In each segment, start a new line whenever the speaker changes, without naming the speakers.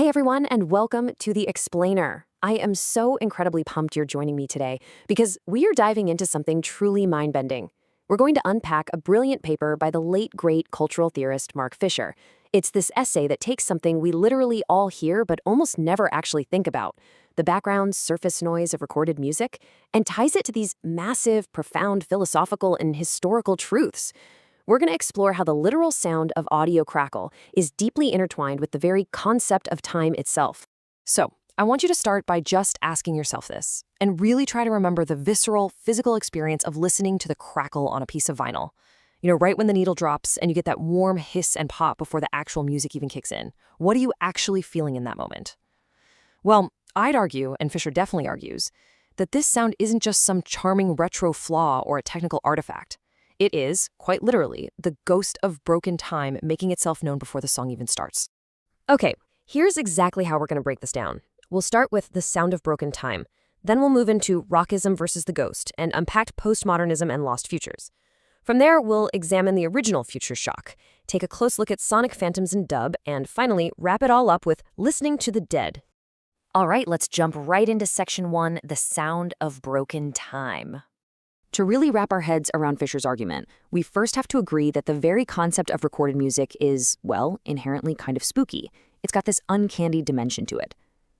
Hey everyone, and welcome to The Explainer. I am so incredibly pumped you're joining me today because we are diving into something truly mind-bending. We're going to unpack a brilliant paper by the late great cultural theorist Mark Fisher. It's this essay that takes something we literally all hear but almost never actually think about, the background surface noise of recorded music, and ties it to these massive, profound philosophical and historical truths. We're going to explore how the literal sound of audio crackle is deeply intertwined with the very concept of time itself. So, I want you to start by just asking yourself this, and really try to remember the visceral, physical experience of listening to the crackle on a piece of vinyl. Right when the needle drops and you get that warm hiss and pop before the actual music even kicks in. What are you actually feeling in that moment? Well, I'd argue, and Fisher definitely argues, that this sound isn't just some charming retro flaw or a technical artifact. It is, quite literally, the ghost of broken time making itself known before the song even starts. Okay, here's exactly how we're going to break this down. We'll start with the sound of broken time. Then we'll move into Rockism versus the ghost and unpack postmodernism and lost futures. From there, we'll examine the original future shock, take a close look at sonic phantoms and dub, and finally, wrap it all up with listening to the dead. All right, let's jump right into section 1, the sound of broken time. To really wrap our heads around Fisher's argument, we first have to agree that the very concept of recorded music is, well, inherently kind of spooky. It's got this uncanny dimension to it.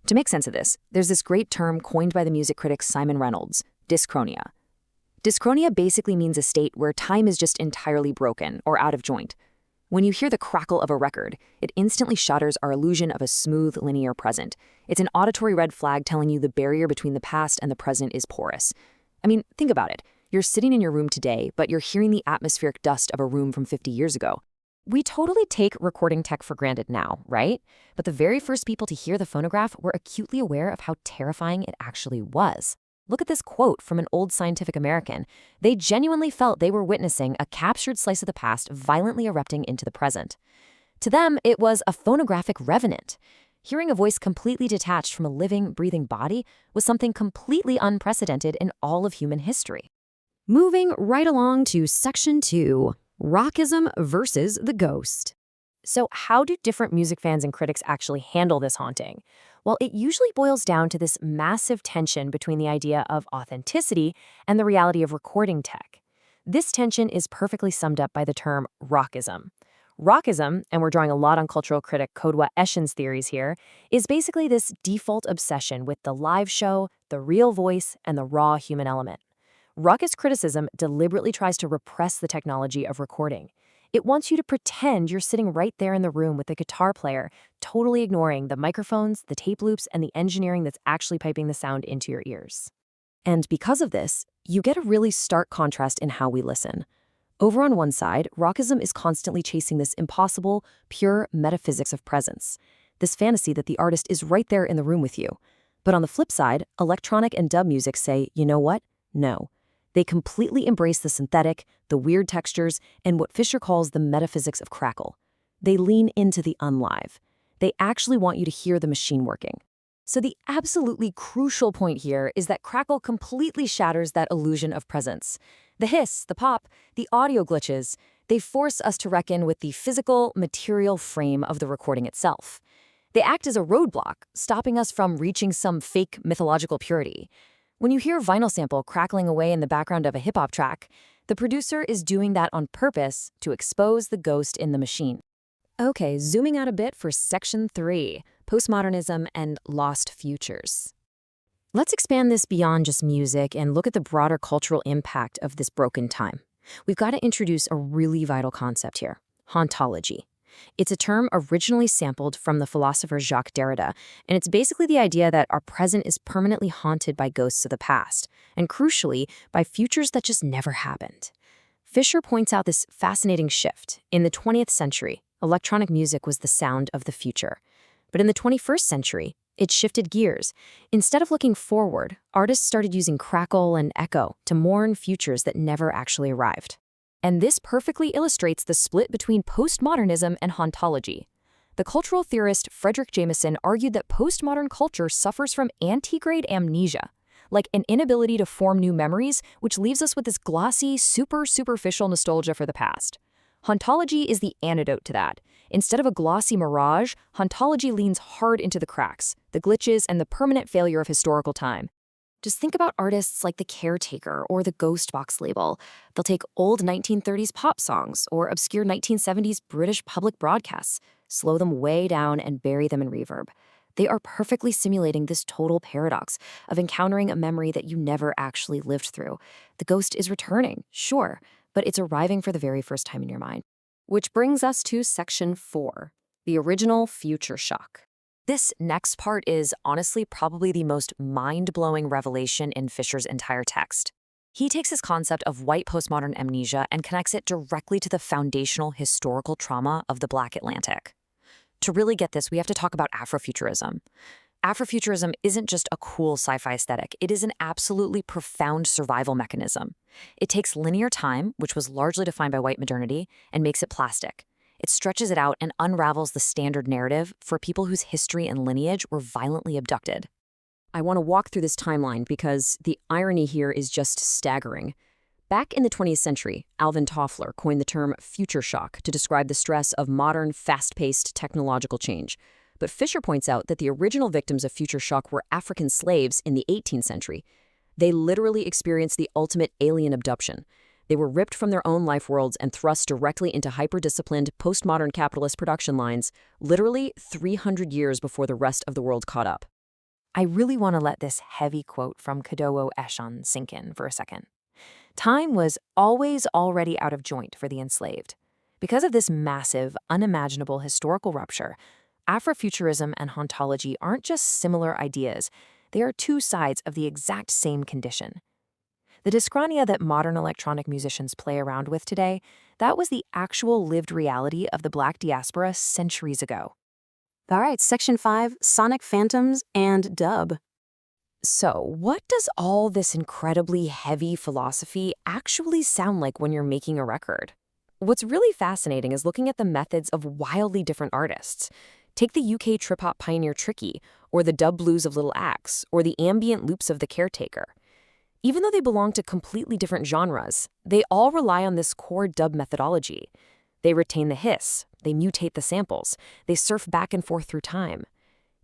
To make sense of this, there's this great term coined by the music critic Simon Reynolds, dyschronia. Dyschronia basically means a state where time is just entirely broken or out of joint. When you hear the crackle of a record, it instantly shatters our illusion of a smooth, linear present. It's an auditory red flag telling you the barrier between the past and the present is porous. I mean, think about it. You're sitting in your room today, but you're hearing the atmospheric dust of a room from 50 years ago. We totally take recording tech for granted now, right? But the very first people to hear the phonograph were acutely aware of how terrifying it actually was. Look at this quote from an old Scientific American. They genuinely felt they were witnessing a captured slice of the past violently erupting into the present. To them, it was a phonographic revenant. Hearing a voice completely detached from a living, breathing body was something completely unprecedented in all of human history. Moving right along to section 2, Rockism versus the ghost. So how do different music fans and critics actually handle this haunting? Well, it usually boils down to this massive tension between the idea of authenticity and the reality of recording tech. This tension is perfectly summed up by the term rockism. Rockism, and we're drawing a lot on cultural critic Kodwa Eshen's theories here, is basically this default obsession with the live show, the real voice, and the raw human element. Ruckus criticism deliberately tries to repress the technology of recording. It wants you to pretend you're sitting right there in the room with the guitar player, totally ignoring the microphones, the tape loops, and the engineering that's actually piping the sound into your ears. And because of this, you get a really stark contrast in how we listen. Over on one side, rockism is constantly chasing this impossible, pure metaphysics of presence, this fantasy that the artist is right there in the room with you. But on the flip side, electronic and dub music say, you know what? No. They completely embrace the synthetic, the weird textures, and what Fisher calls the metaphysics of crackle. They lean into the unlive. They actually want you to hear the machine working. So the absolutely crucial point here is that crackle completely shatters that illusion of presence. The hiss, the pop, the audio glitches, they force us to reckon with the physical, material frame of the recording itself. They act as a roadblock, stopping us from reaching some fake mythological purity. When you hear a vinyl sample crackling away in the background of a hip-hop track, the producer is doing that on purpose to expose the ghost in the machine. Okay, zooming out a bit for section 3, postmodernism and lost futures. Let's expand this beyond just music and look at the broader cultural impact of this broken time. We've got to introduce a really vital concept here, hauntology. It's a term originally sampled from the philosopher Jacques Derrida, and it's basically the idea that our present is permanently haunted by ghosts of the past, and crucially, by futures that just never happened. Fisher points out this fascinating shift. In the 20th century, electronic music was the sound of the future. But in the 21st century, it shifted gears. Instead of looking forward, artists started using crackle and echo to mourn futures that never actually arrived. And this perfectly illustrates the split between postmodernism and hauntology. The cultural theorist Frederick Jameson argued that postmodern culture suffers from antegrade amnesia, like an inability to form new memories, which leaves us with this glossy, superficial nostalgia for the past. Hauntology is the antidote to that. Instead of a glossy mirage, Hauntology leans hard into the cracks, the glitches, and the permanent failure of historical time. Just think about artists like The Caretaker or the Ghost Box label. They'll take old 1930s pop songs or obscure 1970s British public broadcasts, slow them way down, and bury them in reverb. They are perfectly simulating this total paradox of encountering a memory that you never actually lived through. The ghost is returning, sure, but it's arriving for the very first time in your mind. Which brings us to section 4, the original future shock. This next part is honestly probably the most mind-blowing revelation in Fisher's entire text. He takes his concept of white postmodern amnesia and connects it directly to the foundational historical trauma of the Black Atlantic. To really get this, we have to talk about Afrofuturism. Afrofuturism isn't just a cool sci-fi aesthetic, it is an absolutely profound survival mechanism. It takes linear time, which was largely defined by white modernity, and makes it plastic. It stretches it out and unravels the standard narrative for people whose history and lineage were violently abducted. I want to walk through this timeline because the irony here is just staggering. Back in the 20th century, Alvin Toffler coined the term future shock to describe the stress of modern, fast-paced technological change. But Fisher points out that the original victims of future shock were African slaves in the 18th century. They literally experienced the ultimate alien abduction. They were ripped from their own life worlds and thrust directly into hyper-disciplined, postmodern capitalist production lines, literally 300 years before the rest of the world caught up. I really want to let this heavy quote from Kadowo Eshon sink in for a second. Time was always already out of joint for the enslaved. Because of this massive, unimaginable historical rupture, Afrofuturism and Hauntology aren't just similar ideas, they are two sides of the exact same condition. The dyschronia that modern electronic musicians play around with today, that was the actual lived reality of the Black diaspora centuries ago. All right, section 5, sonic phantoms and dub. So, what does all this incredibly heavy philosophy actually sound like when you're making a record? What's really fascinating is looking at the methods of wildly different artists. Take the UK trip-hop pioneer Tricky, or the dub blues of Little Axe, or the ambient loops of The Caretaker. Even though they belong to completely different genres, they all rely on this core dub methodology. They retain the hiss, they mutate the samples, they surf back and forth through time.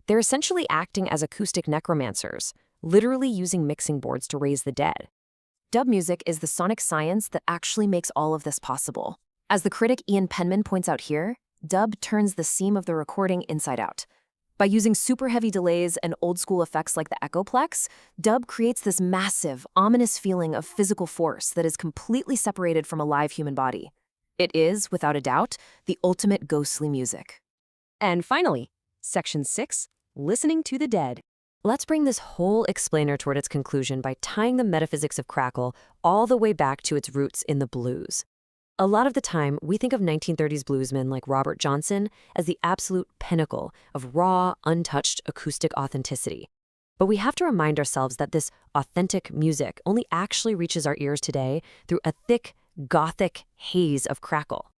They're essentially acting as acoustic necromancers, literally using mixing boards to raise the dead. Dub music is the sonic science that actually makes all of this possible. As the critic Ian Penman points out here, dub turns the seam of the recording inside out. By using super heavy delays and old-school effects like the echoplex, dub creates this massive, ominous feeling of physical force that is completely separated from a live human body. It is, without a doubt, the ultimate ghostly music. And finally, section 6, listening to the dead. Let's bring this whole explainer toward its conclusion by tying the metaphysics of crackle all the way back to its roots in the blues. A lot of the time, we think of 1930s bluesmen like Robert Johnson as the absolute pinnacle of raw, untouched acoustic authenticity. But we have to remind ourselves that this authentic music only actually reaches our ears today through a thick, gothic haze of crackle.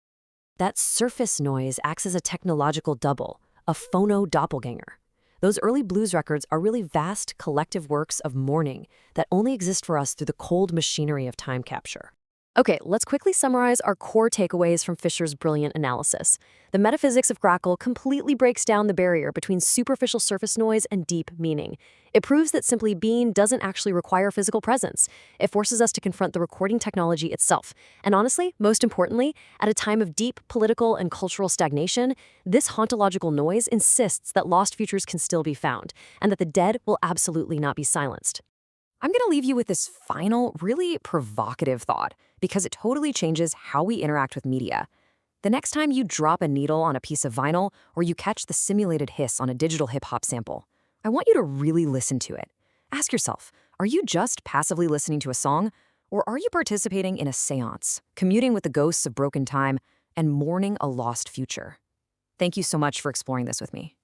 That surface noise acts as a technological double, a phono doppelganger. Those early blues records are really vast collective works of mourning that only exist for us through the cold machinery of time capture. Okay, let's quickly summarize our core takeaways from Fisher's brilliant analysis. The metaphysics of crackle completely breaks down the barrier between superficial surface noise and deep meaning. It proves that simply being doesn't actually require physical presence. It forces us to confront the recording technology itself. And honestly, most importantly, at a time of deep political and cultural stagnation, this hauntological noise insists that lost futures can still be found, and that the dead will absolutely not be silenced. I'm going to leave you with this final, really provocative thought, because it totally changes how we interact with media. The next time you drop a needle on a piece of vinyl or you catch the simulated hiss on a digital hip-hop sample, I want you to really listen to it. Ask yourself, are you just passively listening to a song, or are you participating in a seance, communing with the ghosts of broken time, and mourning a lost future? Thank you so much for exploring this with me.